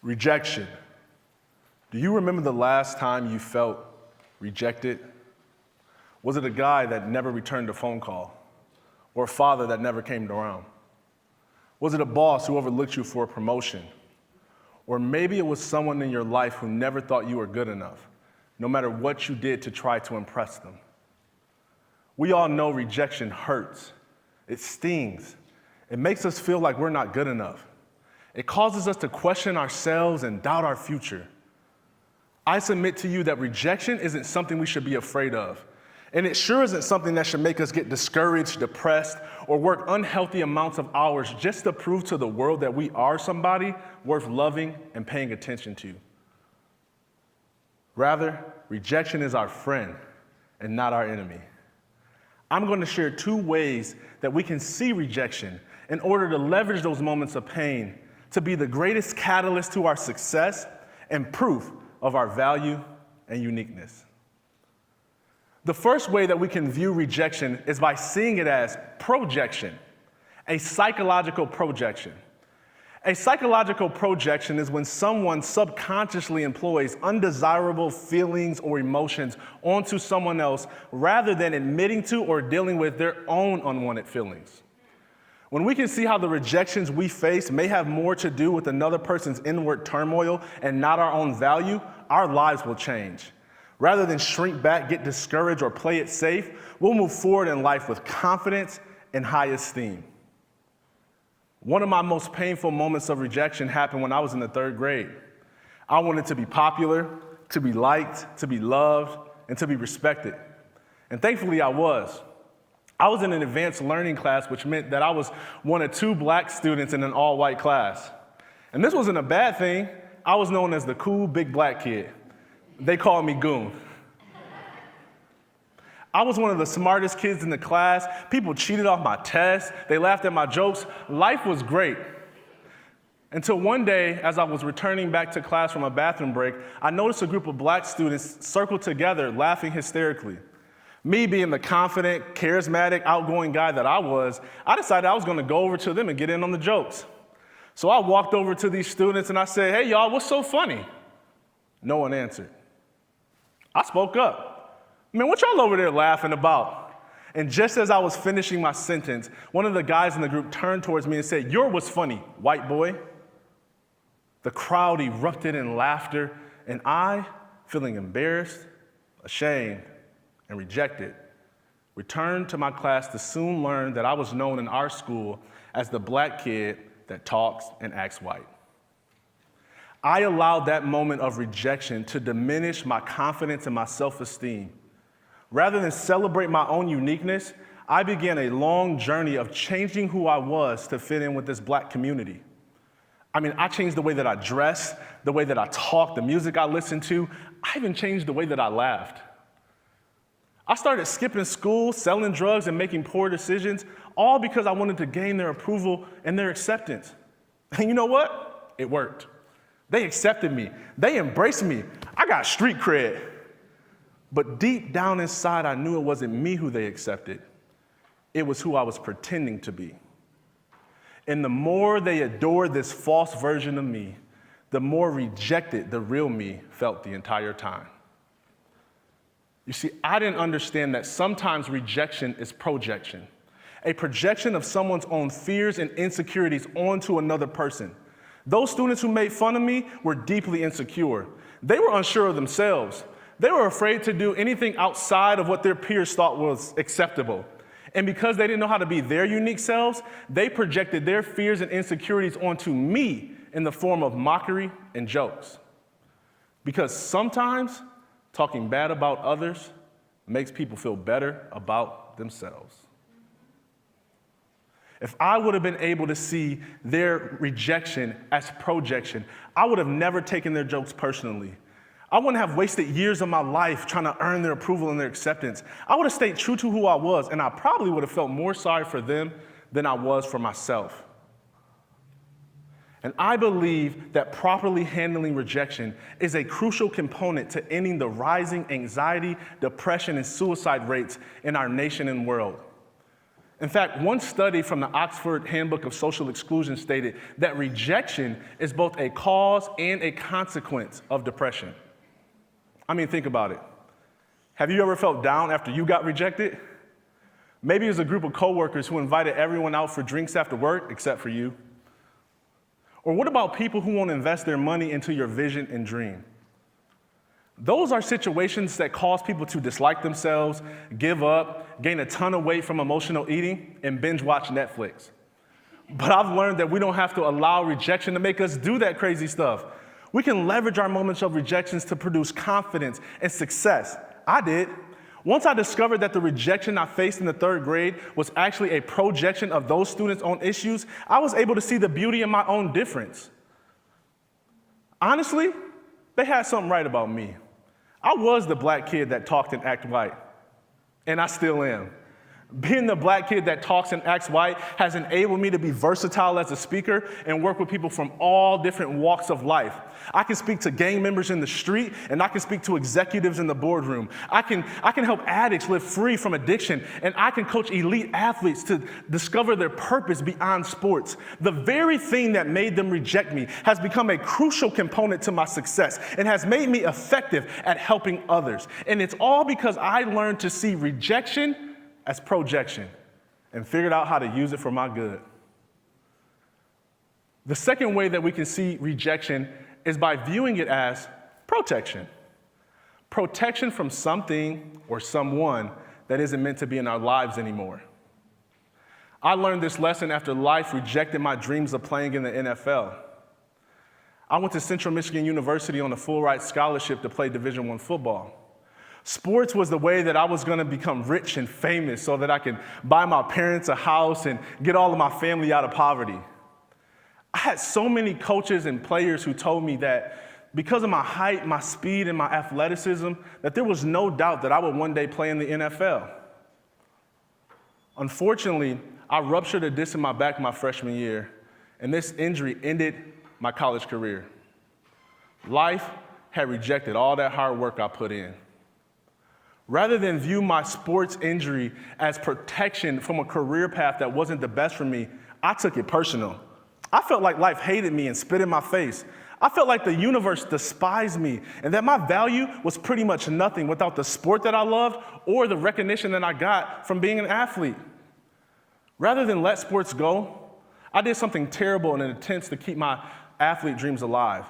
Rejection. Do you remember the last time you felt rejected? Was it a guy that never returned a phone call? Or a father that never came around? Was it a boss who overlooked you for a promotion? Or maybe it was someone in your life who never thought you were good enough, no matter what you did to try to impress them. We all know rejection hurts. It stings. It makes us feel like we're not good enough. It causes us to question ourselves and doubt our future. I submit to you that rejection isn't something we should be afraid of. And it sure isn't something that should make us get discouraged, depressed, or work unhealthy amounts of hours just to prove to the world that we are somebody worth loving and paying attention to. Rather, rejection is our friend and not our enemy. I'm going to share 2 ways that we can see rejection in order to leverage those moments of pain to be the greatest catalyst to our success and proof of our value and uniqueness. The first way that we can view rejection is by seeing it as projection, a psychological projection. A psychological projection is when someone subconsciously employs undesirable feelings or emotions onto someone else rather than admitting to or dealing with their own unwanted feelings. When we can see how the rejections we face may have more to do with another person's inward turmoil and not our own value, our lives will change. Rather than shrink back, get discouraged, or play it safe, we'll move forward in life with confidence and high esteem. One of my most painful moments of rejection happened when I was in the 3rd grade. I wanted to be popular, to be liked, to be loved, and to be respected. And thankfully I was. I was in an advanced learning class, which meant that I was one of 2 black students in an all-white class. And this wasn't a bad thing. I was known as the cool big black kid. They called me Goon. I was one of the smartest kids in the class. People cheated off my tests. They laughed at my jokes. Life was great. Until one day, as I was returning back to class from a bathroom break, I noticed a group of black students circled together, laughing hysterically. Me being the confident, charismatic, outgoing guy that I was, I decided I was going to go over to them and get in on the jokes. So I walked over to these students and I said, "Hey, y'all, what's so funny?" No one answered. I spoke up. "Man, what y'all over there laughing about?" And just as I was finishing my sentence, one of the guys in the group turned towards me and said, "You're what's funny, white boy." The crowd erupted in laughter, and I, feeling embarrassed, ashamed, and rejected, returned to my class to soon learn that I was known in our school as the black kid that talks and acts white. I allowed that moment of rejection to diminish my confidence and my self-esteem. Rather than celebrate my own uniqueness, I began a long journey of changing who I was to fit in with this black community. I changed the way that I dressed, the way that I talked, the music I listened to. I even changed the way that I laughed. I started skipping school, selling drugs, and making poor decisions, all because I wanted to gain their approval and their acceptance. And you know what? It worked. They accepted me. They embraced me. I got street cred. But deep down inside, I knew it wasn't me who they accepted. It was who I was pretending to be. And the more they adored this false version of me, the more rejected the real me felt the entire time. You see, I didn't understand that sometimes rejection is projection, a projection of someone's own fears and insecurities onto another person. Those students who made fun of me were deeply insecure. They were unsure of themselves. They were afraid to do anything outside of what their peers thought was acceptable. And because they didn't know how to be their unique selves, they projected their fears and insecurities onto me in the form of mockery and jokes. Because sometimes talking bad about others makes people feel better about themselves. If I would have been able to see their rejection as projection, I would have never taken their jokes personally. I wouldn't have wasted years of my life trying to earn their approval and their acceptance. I would have stayed true to who I was, and I probably would have felt more sorry for them than I was for myself. And I believe that properly handling rejection is a crucial component to ending the rising anxiety, depression, and suicide rates in our nation and world. In fact, one study from the Oxford Handbook of Social Exclusion stated that rejection is both a cause and a consequence of depression. I mean, think about it. Have you ever felt down after you got rejected? Maybe it was a group of coworkers who invited everyone out for drinks after work, except for you. Or what about people who won't invest their money into your vision and dream? Those are situations that cause people to dislike themselves, give up, gain a ton of weight from emotional eating, and binge watch Netflix. But I've learned that we don't have to allow rejection to make us do that crazy stuff. We can leverage our moments of rejections to produce confidence and success. I did. Once I discovered that the rejection I faced in the 3rd grade was actually a projection of those students' own issues, I was able to see the beauty in my own difference. Honestly, they had something right about me. I was the black kid that talked and acted white, and I still am. Being the black kid that talks and acts white has enabled me to be versatile as a speaker and work with people from all different walks of life. I can speak to gang members in the street, and I can speak to executives in the boardroom. I can help addicts live free from addiction, and I can coach elite athletes to discover their purpose beyond sports. The very thing that made them reject me has become a crucial component to my success and has made me effective at helping others. And it's all because I learned to see rejection as projection and figured out how to use it for my good. The second way that we can see rejection is by viewing it as protection. Protection from something or someone that isn't meant to be in our lives anymore. I learned this lesson after life rejected my dreams of playing in the NFL. I went to Central Michigan University on a full-ride scholarship to play Division I football. Sports was the way that I was going to become rich and famous so that I could buy my parents a house and get all of my family out of poverty. I had so many coaches and players who told me that because of my height, my speed, and my athleticism, that there was no doubt that I would one day play in the NFL. Unfortunately, I ruptured a disc in my back my freshman year, and this injury ended my college career. Life had rejected all that hard work I put in. Rather than view my sports injury as protection from a career path that wasn't the best for me, I took it personal. I felt like life hated me and spit in my face. I felt like the universe despised me and that my value was pretty much nothing without the sport that I loved or the recognition that I got from being an athlete. Rather than let sports go, I did something terrible in an attempt to keep my athlete dreams alive.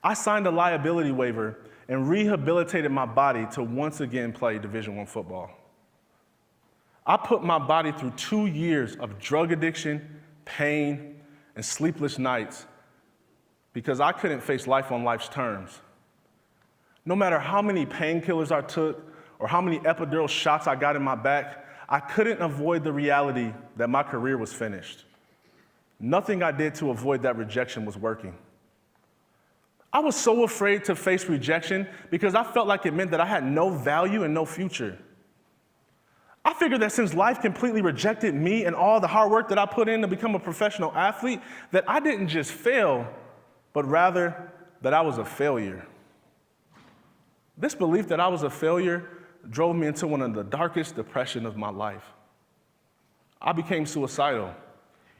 I signed a liability waiver and rehabilitated my body to once again play Division I football. I put my body through 2 years of drug addiction, pain, and sleepless nights because I couldn't face life on life's terms. No matter how many painkillers I took or how many epidural shots I got in my back, I couldn't avoid the reality that my career was finished. Nothing I did to avoid that rejection was working. I was so afraid to face rejection because I felt like it meant that I had no value and no future. I figured that since life completely rejected me and all the hard work that I put in to become a professional athlete, that I didn't just fail, but rather that I was a failure. This belief that I was a failure drove me into one of the darkest depressions of my life. I became suicidal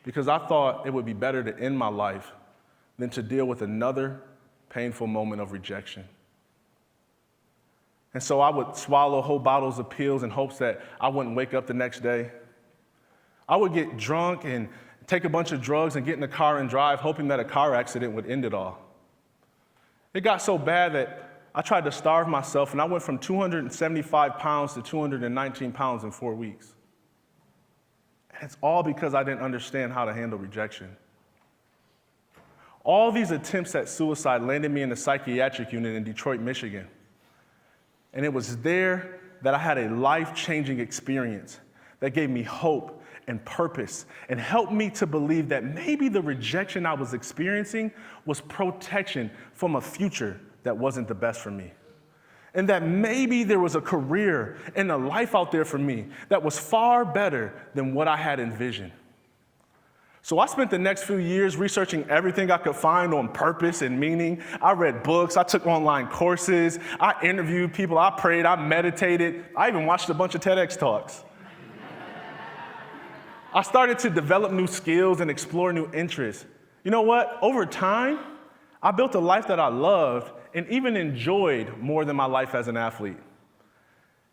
because I thought it would be better to end my life than to deal with another painful moment of rejection. And so I would swallow whole bottles of pills in hopes that I wouldn't wake up the next day. I would get drunk and take a bunch of drugs and get in the car and drive, hoping that a car accident would end it all. It got so bad that I tried to starve myself, and I went from 275 pounds to 219 pounds in 4 weeks. And it's all because I didn't understand how to handle rejection. All these attempts at suicide landed me in the psychiatric unit in Detroit, Michigan. And it was there that I had a life-changing experience that gave me hope and purpose and helped me to believe that maybe the rejection I was experiencing was protection from a future that wasn't the best for me. And that maybe there was a career and a life out there for me that was far better than what I had envisioned. So I spent the next few years researching everything I could find on purpose and meaning. I read books, I took online courses, I interviewed people, I prayed, I meditated, I even watched a bunch of TEDx talks. I started to develop new skills and explore new interests. You know what? Over time, I built a life that I loved and even enjoyed more than my life as an athlete.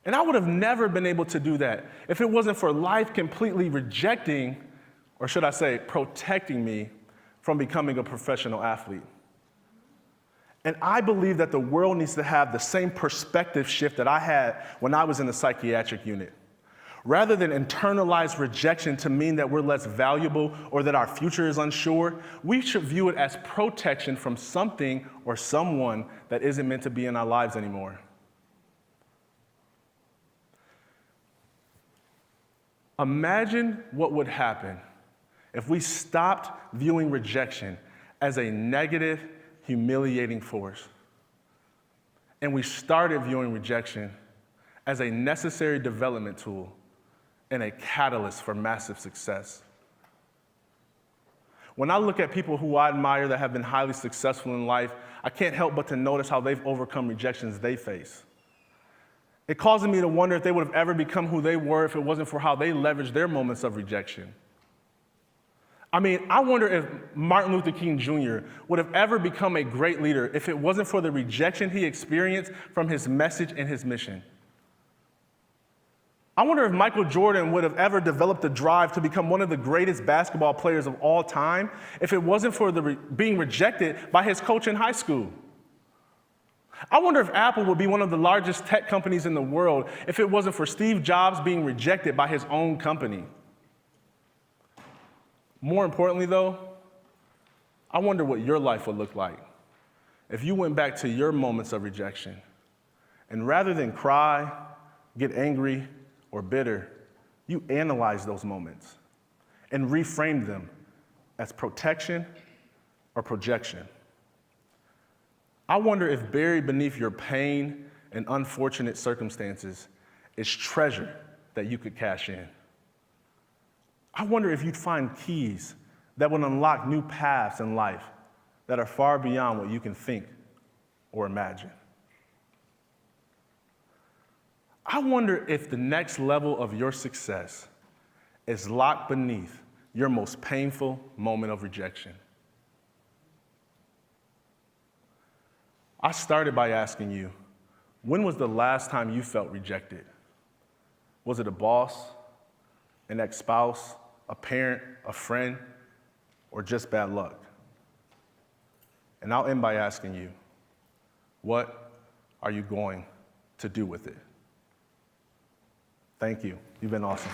And I would have never been able to do that if it wasn't for life completely rejecting, or should I say, protecting me from becoming a professional athlete. And I believe that the world needs to have the same perspective shift that I had when I was in the psychiatric unit. Rather than internalize rejection to mean that we're less valuable or that our future is unsure, we should view it as protection from something or someone that isn't meant to be in our lives anymore. Imagine what would happen if we stopped viewing rejection as a negative, humiliating force, and we started viewing rejection as a necessary development tool and a catalyst for massive success. When I look at people who I admire that have been highly successful in life, I can't help but to notice how they've overcome rejections they face. It causes me to wonder if they would have ever become who they were if it wasn't for how they leveraged their moments of rejection. I mean, I wonder if Martin Luther King Jr. would have ever become a great leader if it wasn't for the rejection he experienced from his message and his mission. I wonder if Michael Jordan would have ever developed the drive to become one of the greatest basketball players of all time if it wasn't for being rejected by his coach in high school. I wonder if Apple would be one of the largest tech companies in the world if it wasn't for Steve Jobs being rejected by his own company. More importantly, though, I wonder what your life would look like if you went back to your moments of rejection and rather than cry, get angry, or bitter, you analyze those moments and reframe them as protection or projection. I wonder if buried beneath your pain and unfortunate circumstances is treasure that you could cash in. I wonder if you'd find keys that would unlock new paths in life that are far beyond what you can think or imagine. I wonder if the next level of your success is locked beneath your most painful moment of rejection. I started by asking you, when was the last time you felt rejected? Was it a boss, an ex-spouse, a parent, a friend, or just bad luck? And I'll end by asking you, what are you going to do with it? Thank you. You've been awesome.